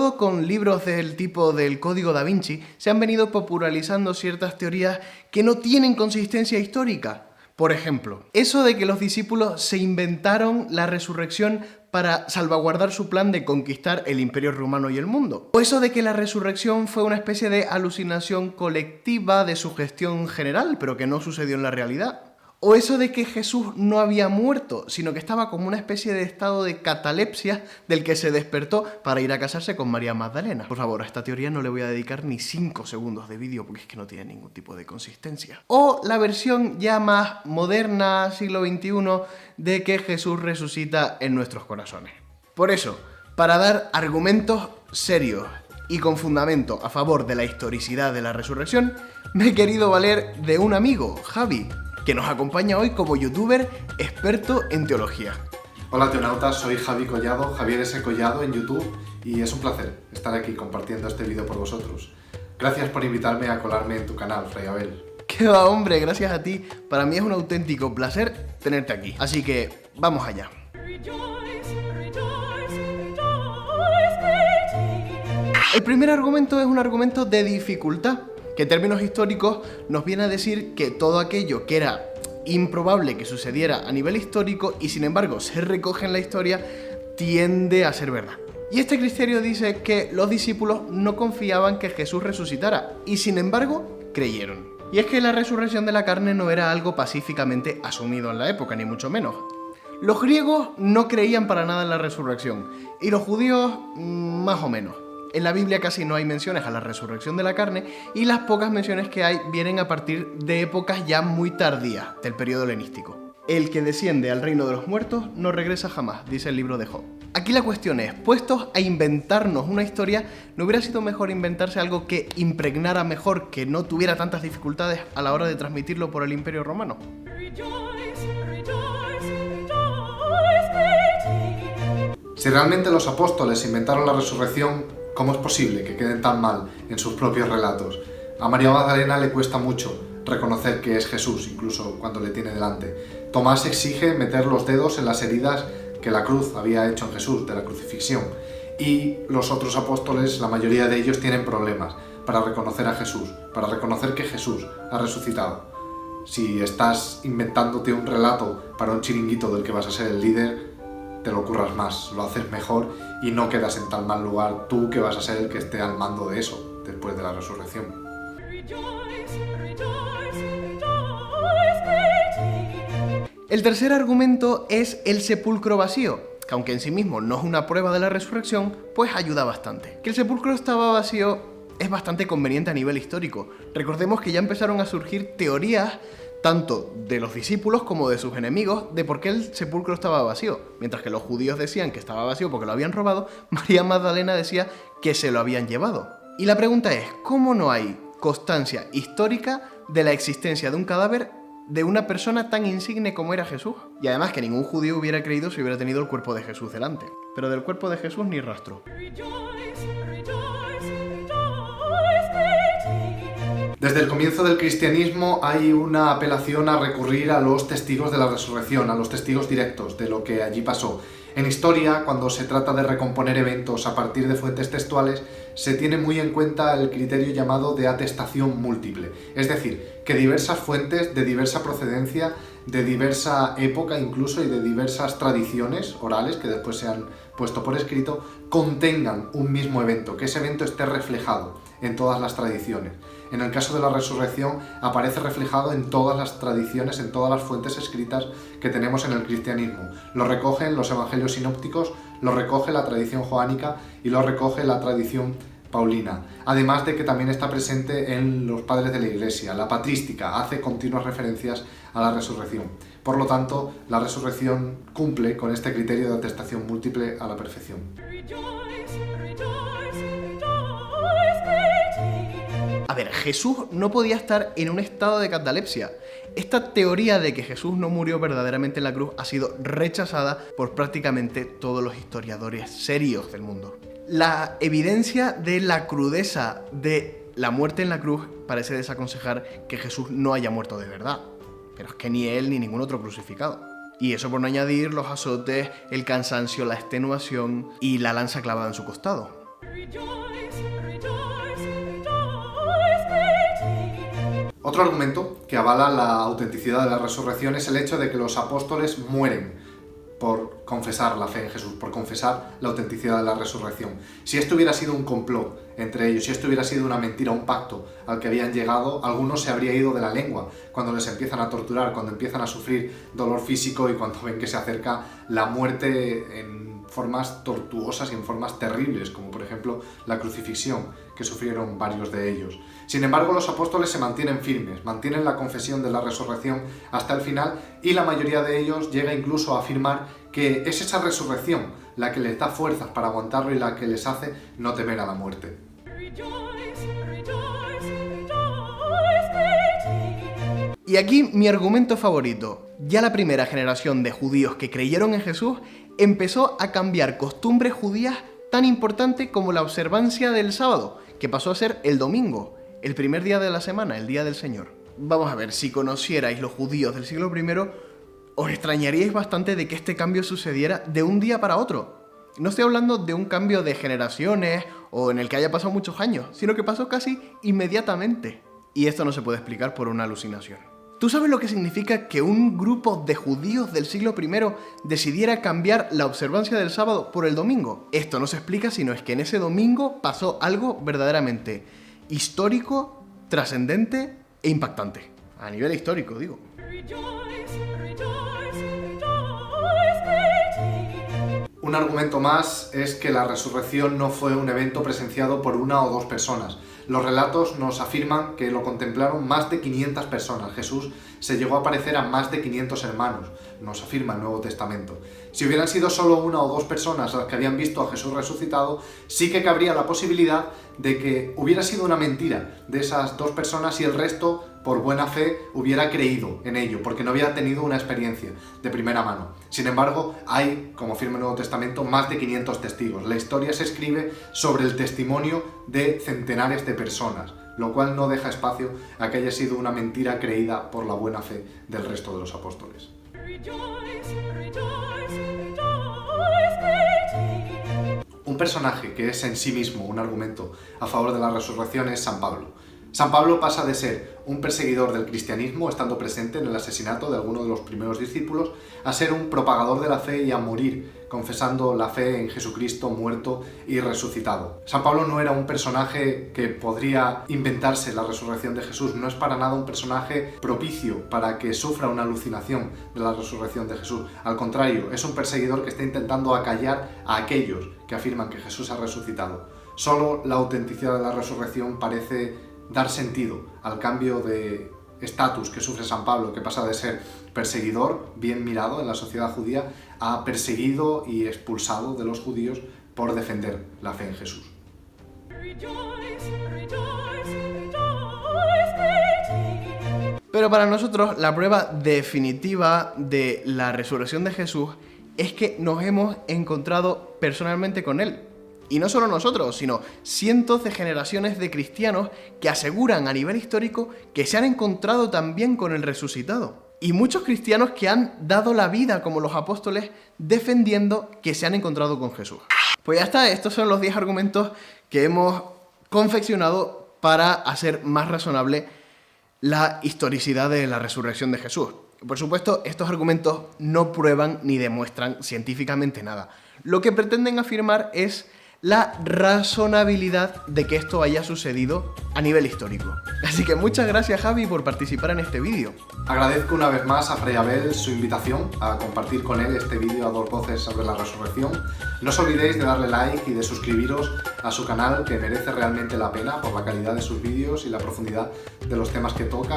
todo con libros del tipo del Código Da Vinci, se han venido popularizando ciertas teorías que no tienen consistencia histórica. Por ejemplo, eso de que los discípulos se inventaron la resurrección para salvaguardar su plan de conquistar el Imperio Romano y el mundo. O eso de que la resurrección fue una especie de alucinación colectiva de sugestión general, pero que no sucedió en la realidad. O eso de que Jesús no había muerto, sino que estaba como una especie de estado de catalepsia del que se despertó para ir a casarse con María Magdalena. Por favor, a esta teoría no le voy a dedicar ni 5 segundos de vídeo porque es que no tiene ningún tipo de consistencia. O la versión ya más moderna, siglo XXI, de que Jesús resucita en nuestros corazones. Por eso, para dar argumentos serios y con fundamento a favor de la historicidad de la resurrección, me he querido valer de un amigo, Javi, que nos acompaña hoy como youtuber experto en teología. Hola teonautas, soy Javi Collado, Javier S. Collado en YouTube, y es un placer estar aquí compartiendo este vídeo por vosotros. Gracias por invitarme a colarme en tu canal, Fray Abel. ¡Qué va, hombre! Gracias a ti. Para mí es un auténtico placer tenerte aquí. Así que, vamos allá. El primer argumento es un argumento de dificultad, que en términos históricos nos viene a decir que todo aquello que era improbable que sucediera a nivel histórico y sin embargo se recoge en la historia, tiende a ser verdad. Y este criterio dice que los discípulos no confiaban que Jesús resucitara y sin embargo creyeron. Y es que la resurrección de la carne no era algo pacíficamente asumido en la época, ni mucho menos. Los griegos no creían para nada en la resurrección y los judíos más o menos. En la Biblia casi no hay menciones a la resurrección de la carne y las pocas menciones que hay vienen a partir de épocas ya muy tardías del periodo helenístico. El que desciende al reino de los muertos no regresa jamás, dice el libro de Job. Aquí la cuestión es, puestos a inventarnos una historia, ¿no hubiera sido mejor inventarse algo que impregnara mejor, que no tuviera tantas dificultades a la hora de transmitirlo por el Imperio Romano? Si realmente los apóstoles inventaron la resurrección, ¿cómo es posible que queden tan mal en sus propios relatos? A María Magdalena le cuesta mucho reconocer que es Jesús, incluso cuando le tiene delante. Tomás exige meter los dedos en las heridas que la cruz había hecho en Jesús, de la crucifixión. Y los otros apóstoles, la mayoría de ellos, tienen problemas para reconocer a Jesús, para reconocer que Jesús ha resucitado. Si estás inventándote un relato para un chiringuito del que vas a ser el líder, te lo curras más, lo haces mejor y no quedas en tan mal lugar tú que vas a ser el que esté al mando de eso después de la resurrección. El tercer argumento es el sepulcro vacío, que aunque en sí mismo no es una prueba de la resurrección, pues ayuda bastante. Que el sepulcro estaba vacío es bastante conveniente a nivel histórico. Recordemos que ya empezaron a surgir teorías tanto de los discípulos como de sus enemigos, de por qué el sepulcro estaba vacío. Mientras que los judíos decían que estaba vacío porque lo habían robado, María Magdalena decía que se lo habían llevado. Y la pregunta es, ¿cómo no hay constancia histórica de la existencia de un cadáver de una persona tan insigne como era Jesús? Y además que ningún judío hubiera creído si hubiera tenido el cuerpo de Jesús delante. Pero del cuerpo de Jesús ni rastro. Desde el comienzo del cristianismo hay una apelación a recurrir a los testigos de la resurrección, a los testigos directos de lo que allí pasó. En historia, cuando se trata de recomponer eventos a partir de fuentes textuales, se tiene muy en cuenta el criterio llamado de atestación múltiple. Es decir, que diversas fuentes de diversa procedencia, de diversa época incluso y de diversas tradiciones orales que después se han puesto por escrito, contengan un mismo evento, que ese evento esté reflejado en todas las tradiciones. En el caso de la resurrección aparece reflejado en todas las tradiciones, en todas las fuentes escritas que tenemos en el cristianismo. Lo recogen los evangelios sinópticos, lo recoge la tradición joánica y lo recoge la tradición paulina. Además de que también está presente en los padres de la Iglesia. La patrística hace continuas referencias a la resurrección. Por lo tanto, la resurrección cumple con este criterio de atestación múltiple a la perfección. A ver, Jesús no podía estar en un estado de catalepsia. Esta teoría de que Jesús no murió verdaderamente en la cruz ha sido rechazada por prácticamente todos los historiadores serios del mundo. La evidencia de la crudeza de la muerte en la cruz parece desaconsejar que Jesús no haya muerto de verdad. Pero es que ni él ni ningún otro crucificado. Y eso por no añadir los azotes, el cansancio, la extenuación y la lanza clavada en su costado. Otro argumento que avala la autenticidad de la resurrección es el hecho de que los apóstoles mueren por confesar la fe en Jesús, por confesar la autenticidad de la resurrección. Si esto hubiera sido un complot entre ellos, si esto hubiera sido una mentira, un pacto al que habían llegado, algunos se habría ido de la lengua cuando les empiezan a torturar, cuando empiezan a sufrir dolor físico y cuando ven que se acerca la muerte en formas tortuosas y en formas terribles, como por ejemplo la crucifixión que sufrieron varios de ellos. Sin embargo, los apóstoles se mantienen firmes, mantienen la confesión de la resurrección hasta el final y la mayoría de ellos llega incluso a afirmar que es esa resurrección la que les da fuerzas para aguantarlo y la que les hace no temer a la muerte. Y aquí mi argumento favorito. Ya la primera generación de judíos que creyeron en Jesús empezó a cambiar costumbres judías tan importantes como la observancia del sábado, que pasó a ser el domingo, el primer día de la semana, el día del Señor. Vamos a ver, si conocierais los judíos del siglo I, os extrañaríais bastante de que este cambio sucediera de un día para otro. No estoy hablando de un cambio de generaciones o en el que haya pasado muchos años, sino que pasó casi inmediatamente. Y esto no se puede explicar por una alucinación. ¿Tú sabes lo que significa que un grupo de judíos del siglo I decidiera cambiar la observancia del sábado por el domingo? Esto no se explica, sino es que en ese domingo pasó algo verdaderamente histórico, trascendente e impactante. A nivel histórico, digo. Un argumento más es que la resurrección no fue un evento presenciado por una o dos personas. Los relatos nos afirman que lo contemplaron más de 500 personas. Jesús se llegó a aparecer a más de 500 hermanos, nos afirma el Nuevo Testamento. Si hubieran sido solo una o dos personas las que habían visto a Jesús resucitado, sí que cabría la posibilidad de que hubiera sido una mentira de esas dos personas y el resto, por buena fe, hubiera creído en ello, porque no había tenido una experiencia de primera mano. Sin embargo, hay, como afirma el Nuevo Testamento, más de 500 testigos. La historia se escribe sobre el testimonio de centenares de personas, lo cual no deja espacio a que haya sido una mentira creída por la buena fe del resto de los apóstoles. Un personaje que es en sí mismo un argumento a favor de la resurrección es San Pablo. San Pablo pasa de ser un perseguidor del cristianismo, estando presente en el asesinato de alguno de los primeros discípulos, a ser un propagador de la fe y a morir confesando la fe en Jesucristo muerto y resucitado. San Pablo no era un personaje que podría inventarse la resurrección de Jesús, no es para nada un personaje propicio para que sufra una alucinación de la resurrección de Jesús. Al contrario, es un perseguidor que está intentando acallar a aquellos que afirman que Jesús ha resucitado. Solo la autenticidad de la resurrección parece dar sentido al cambio de estatus que sufre San Pablo, que pasa de ser perseguidor, bien mirado en la sociedad judía, a perseguido y expulsado de los judíos por defender la fe en Jesús. Pero para nosotros la prueba definitiva de la resurrección de Jesús es que nos hemos encontrado personalmente con Él. Y no solo nosotros, sino cientos de generaciones de cristianos que aseguran a nivel histórico que se han encontrado también con el resucitado. Y muchos cristianos que han dado la vida como los apóstoles defendiendo que se han encontrado con Jesús. Pues ya está, estos son los 10 argumentos que hemos confeccionado para hacer más razonable la historicidad de la resurrección de Jesús. Por supuesto, estos argumentos no prueban ni demuestran científicamente nada. Lo que pretenden afirmar es la razonabilidad de que esto haya sucedido a nivel histórico. Así que muchas gracias, Javi, por participar en este vídeo. Agradezco una vez más a Fray Abel su invitación a compartir con él este vídeo a dos voces sobre la resurrección. No os olvidéis de darle like y de suscribiros a su canal, que merece realmente la pena por la calidad de sus vídeos y la profundidad de los temas que toca.